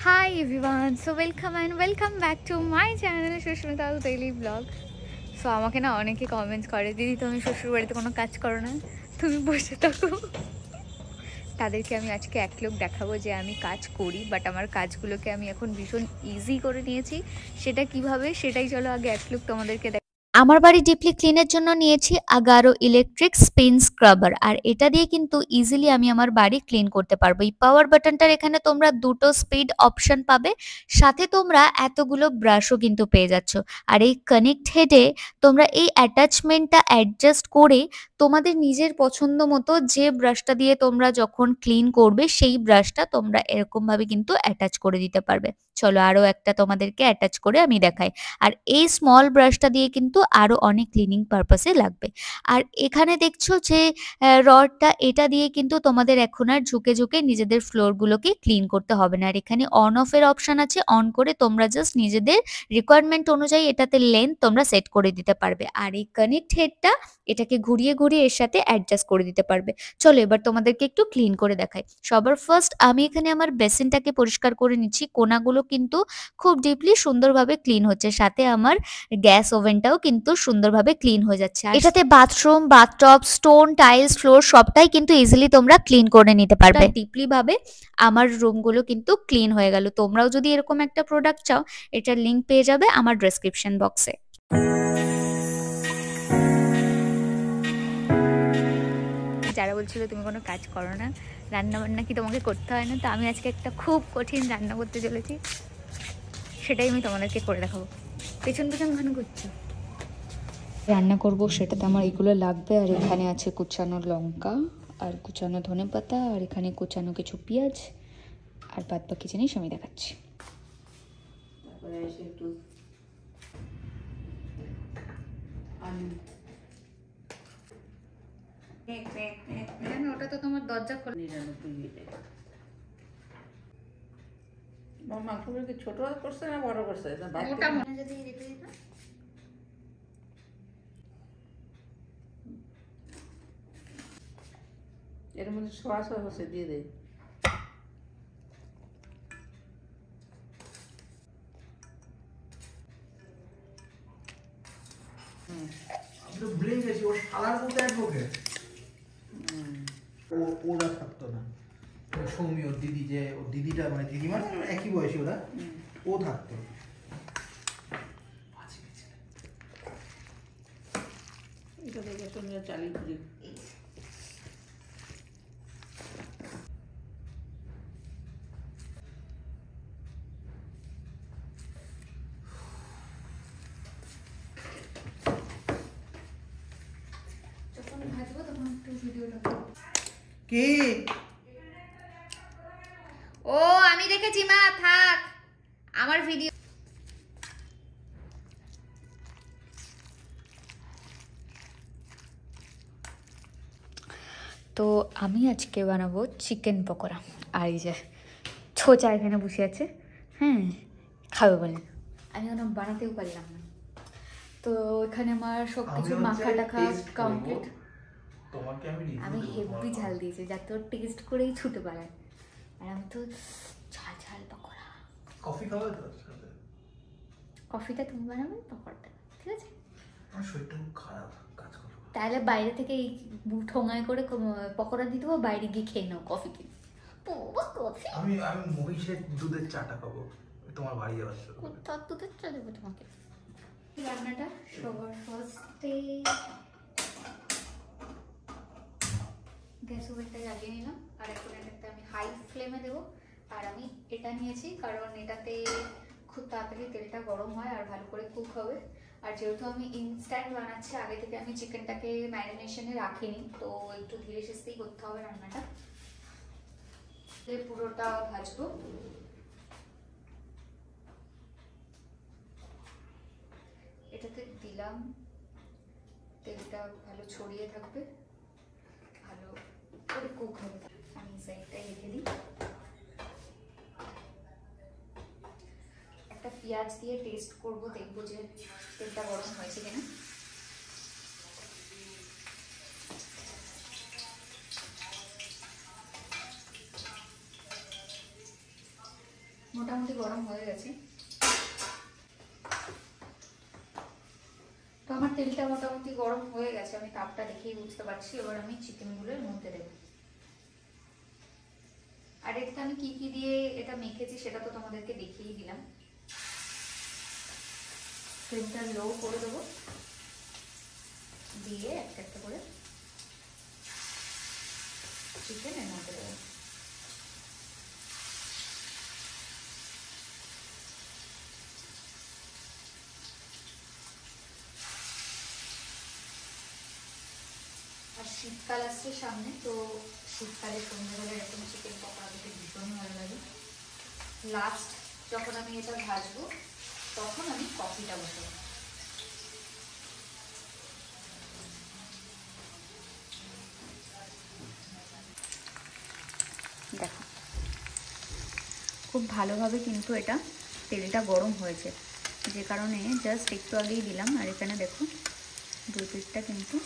Hi everyone, so welcome back to my channel Sushmita's daily vlog. So আমাকে না অনেকে comments করে, দিদি তুমি শ্বশুর বাড়িতে কোনো কাজ করো না, তুমি বসে থাকো। তাদেরকে আমি আজকে এক লোক দেখাবো যে আমি কাজ করি, বাট আমার কাজগুলোকে আমি এখন ভীষণ ইজি করে নিয়েছি। সেটা কিভাবে, সেটাই চলো আগে এক লোক তোমাদেরকে। আমার বাড়ি ডিপলি ক্লিনের জন্য নিয়েছি আগারো ইলেকট্রিক স্পিন স্ক্রাবার, আর এটা দিয়ে কিন্তু ইজিলি আমি আমার বাড়ি ক্লিন করতে পারবো। এই পাওয়ার বাটনটার এখানে তোমরা দুটো স্পিড অপশন পাবে, সাথে তোমরা এতগুলো ব্রাশও কিন্তু পেয়ে যাচ্ছ। আর এই কানেক্ট হেডে তোমরা এই অ্যাটাচমেন্টটা অ্যাডজাস্ট করে তোমাদের নিজের পছন্দ মতো যে ব্রাশটা দিয়ে তোমরা যখন ক্লিন করবে সেই ব্রাশটা তোমরা এরকমভাবে কিন্তু অ্যাটাচ করে দিতে পারবে। চলো আরও একটা তোমাদেরকে অ্যাটাচ করে আমি দেখাই। আর এই স্মল ব্রাশটা দিয়ে কিন্তু আরও অনেক ক্লিনিং পারপাসে লাগবে। আর এখানে দেখছো যে রডটা, এটা দিয়ে কিন্তু তোমাদের এখন আর ঝুঁকে ঝুঁকে নিজেদের ফ্লোরগুলোকে ক্লিন করতে হবে না। আর এখানে অন অফের অপশান আছে, অন করে তোমরা জাস্ট নিজেদের রিকোয়ারমেন্ট অনুযায়ী এটাতে লেন্থ তোমরা সেট করে দিতে পারবে। আর এই কানেক্ট হেডটা এটাকে ঘুরিয়ে ঘুরিয়ে এর সাথে অ্যাডজাস্ট করে দিতে পারবে। চলো এবার তোমাদেরকে একটু ক্লিন করে দেখাই। সবার ফার্স্ট আমি এখানে আমার বেসিনটাকে পরিষ্কার করে নিচ্ছি। কোনাগুলো কিন্তু খুব ডিপলি সুন্দরভাবে ক্লিন হচ্ছে, সাথে আমার গ্যাস ওভেনটাও কিন্তু সুন্দরভাবে ক্লিন হয়ে যাচ্ছে। আর এটাতে bathroom, bathtub, stone, tiles, floor সবটাই কিন্তু ইজিলি তোমরা ক্লিন করে নিতে পারবে। ডিপলি ভাবে আমার রুমগুলো কিন্তু ক্লিন হয়ে গেল। তোমরাও যদি এরকম একটা প্রোডাক্ট চাও, এটার লিঙ্ক পেয়ে যাবে আমার ডেসক্রিপশন বক্সে। যারা বলছিল তুমি কোনো কাজ করো না, রান্না বান্না কি তোমাকে করতে হয় না, তো আমি আজকে একটা খুব কঠিন রান্না করতে চলেছি, সেটাই আমি তোমাদেরকে করে দেখাবো। পেছন পেছন ঘন করছো। রান্না করব, সেটাতে আমার এগুলো লাগবে। আর এখানে আছে কুচানো লঙ্কা, আর কুচানো ধনেপাতা, আর এখানে কুচানো কিছু পেঁয়াজ, আর বাদ বাকি জিনিস আমি দেখাচ্ছি। ওটা তো তোমার দরজা খোলা। মাংসগুলোকে ছোট করছে না বড় করছে? ওটা মনে যদি রেখে দিতাম। এর মধ্যে সস হচ্ছে দিয়ে দেয়। আমি তো ভুলেই গেছি, ওর শালার মতো অ্যাডভোকেট। ওরা থাকতো না, সৌমি ওর দিদি, যে ওর দিদিটা মানে দিদি মানে একই বয়সী ওরা, ও থাকতো। এটা দেখে তুমি চালিয়ে ঘুরে কে? ও আমি দেখেছি মা, থাক আমার ভিডিও। তো আমি আজকে বানাবো চিকেন পকোড়া। আর এই যে ছোচা এখানে বসে আছে, হ্যাঁ খাবে বলে। আমি ওখানে বানাতেও পারলাম না। তো এখানে আমার সব কিছু মাখা টাখা কমপ্লিট। আমি হেভি ঝাল দিয়েছি যাতে ওর টেস্ট করেই ছুটে পালায়। আর আমি তো ঝাল ঝাল পকোড়া। কফি খাবে তো? কফিটা তুমি বানাবে, পকোড়াটা ঠিক আছে? আমার শরীরটা খুব খারাপ, কাজ করবো। তাহলে বাইরে থেকে এই ঠোঙায় করে পকোড়া দিয়ে দেবো, বাইরে গিয়ে খেয়ে নাও কফি কিনে। আমি মহিষের দুধের চাটা খাবো তোমার বাড়ি যাওয়ার জন্য। তার দুধের চা দেবো তোমাকে। রান্নাটা সবার ফার্স্টে গ্যাস ওভেনটা জ্বালিয়ে নিলাম, আর এখন এটাতে আমি হাই ফ্লেমে দেবো। আর আমি এটা নিয়েছি কারণ এটাতে খুব তাড়াতাড়ি তেলটা গরম হয় আর ভালো করে কুক হবে। আর যেহেতু আমি ইনস্ট্যান্ট বানাচ্ছি, আগে থেকে আমি চিকেনটাকে ম্যারিনেশনে রাখিনি, তো একটু ধীরে সুস্থেই করতে হবে রান্নাটা। পুরোটা ভাজবো। এটাতে দিলাম, তেলটা ভালো ছড়িয়ে থাকবে, ভালো করে কুক হবে। আমি সাইডটাই রেখে দিই। একটা পেঁয়াজ দিয়ে টেস্ট করব, দেখবো যে তেলটা গরম হয়েছে কিনা। মোটামুটি মোটামুটি গরম হয়ে গেছে। তো আমার তেলটা মোটামুটি গরম হয়ে গেছে, আমি তাপটা দেখেই বুঝতে পারছি। এবার আমি চিকেনগুলো এর মধ্যে দেবো। আর এটা আমি কি কি দিয়ে এটা মেখেছি সেটা তো তোমাদেরকে দেখিয়ে দিলাম। ফ্লেমটা লো করে দেবো, দিয়ে একটা একটা করে চিকেন এর মধ্যে দেবো। আর শীতকাল আসছে সামনে, তো শীতকালে সন্ধ্যাবেলা এরকম চিকেন পকোড়া খেতে ভীষণ ভালো লাগে। লাস্ট যখন আমি এটা ভাজবো তখন আমি কফিটা বসাবো। দেখো খুব ভালোভাবে কিন্তু এটা তেলটা গরম হয়েছে, যে কারণে জাস্ট একটু আগেই দিলাম। আর এখানে দেখো দুই পিঠটা কিন্তু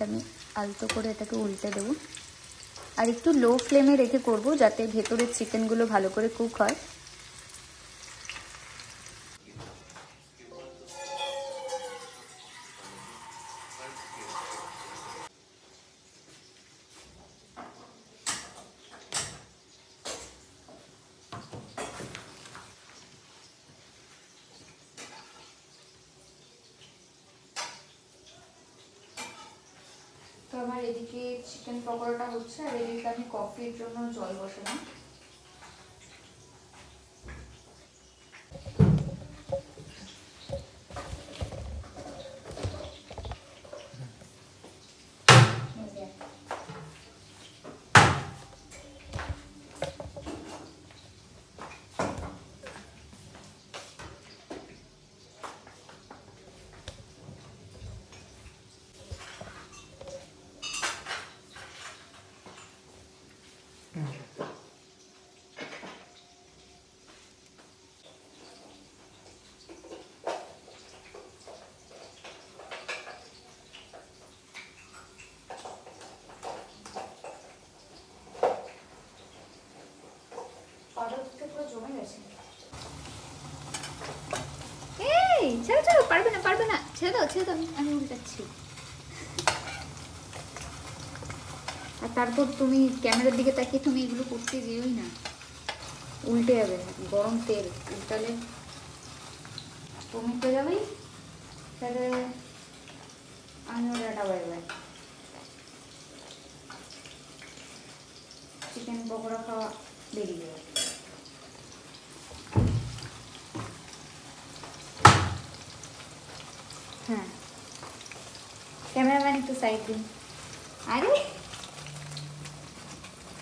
আমি আলতো করে এটাকে উল্টে দেবো। আর একটু লো ফ্লেমে রেখে করব, যাতে ভেতরের চিকেনগুলো ভালো করে কুক হয়। তো আমার এদিকে চিকেন পকোড়াটা হচ্ছে, আর এদিকে আমি কফির জন্য জল বসালাম। এই ছেড়ে ছেড়ে, পারবে না পারবে না, ছেড়ে দাও ছেড়ে দাও, আমি উল্টাচ্ছি। আর তারপর তুমি ক্যামেরার দিকে তাকিয়ে তুমি এগুলো করতে যেওই না, উল্টে যাবে। গরম তেল উল্টালে তুমি তো যাবেই, তাহলে আমিও data bye bye. Chicken pakora খাওয়া বেরিয়ে যাবে। হ্যাঁ ক্যামেরাম্যান একটু সাইড দিন। আরে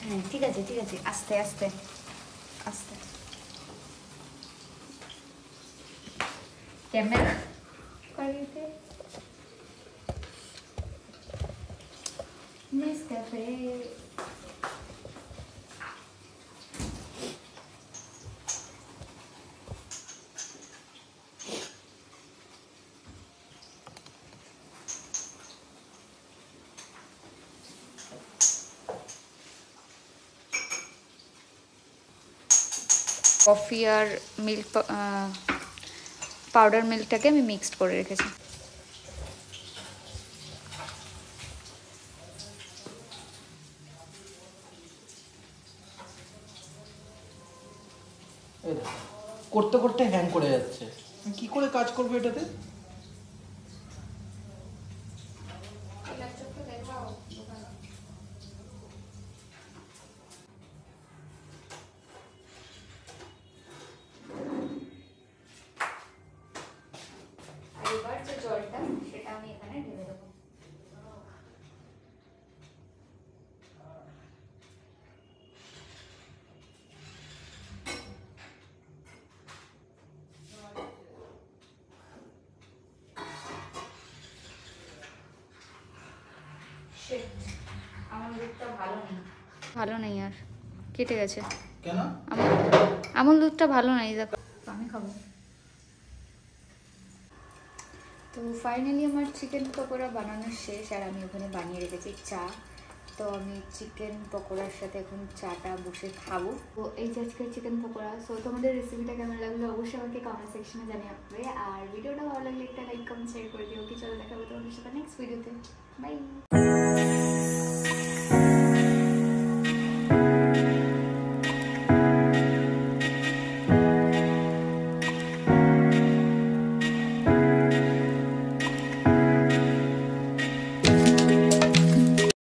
হ্যাঁ ঠিক আছে ঠিক আছে, আস্তে আস্তে আস্তে। ক্যামেরা করিতে নেসক্যাফে। কফি আর মিল্ক পাউডার মিল্কটাকে আমি মিক্সড করে রেখেছি। করতে করতে হ্যাং করে যাচ্ছে, কি করে কাজ করবে এটাতে? এবার যে জলটা সেটা আমি এখানে ঢেলে দেবো। আমার দুধটা ভালো নেই আর কেটে গেছে। কেন? আমুল দুধটা ভালো নেই, দেখো আমি খাবো। তো ফাইনালি আমার চিকেন পকোড়া বানানো শেষ, আর আমি ওখানে বানিয়ে রেখেছি চা। তো আমি চিকেন পকোড়ার সাথে এখন চাটা বসে খাবো। তো এই যে আজকের চিকেন পকোড়া। সো তোমাদের রেসিপিটা কেমন লাগলো অবশ্যই আমাকে কমেন্ট সেকশনে জানিয়ে রাখবে, আর ভিডিওটা ভালো লাগলে একটা লাইক কমেন্ট শেয়ার করে দিও। কি চলো দেখাবো তোমাদের সাথে নেক্সট ভিডিওতে। বাই।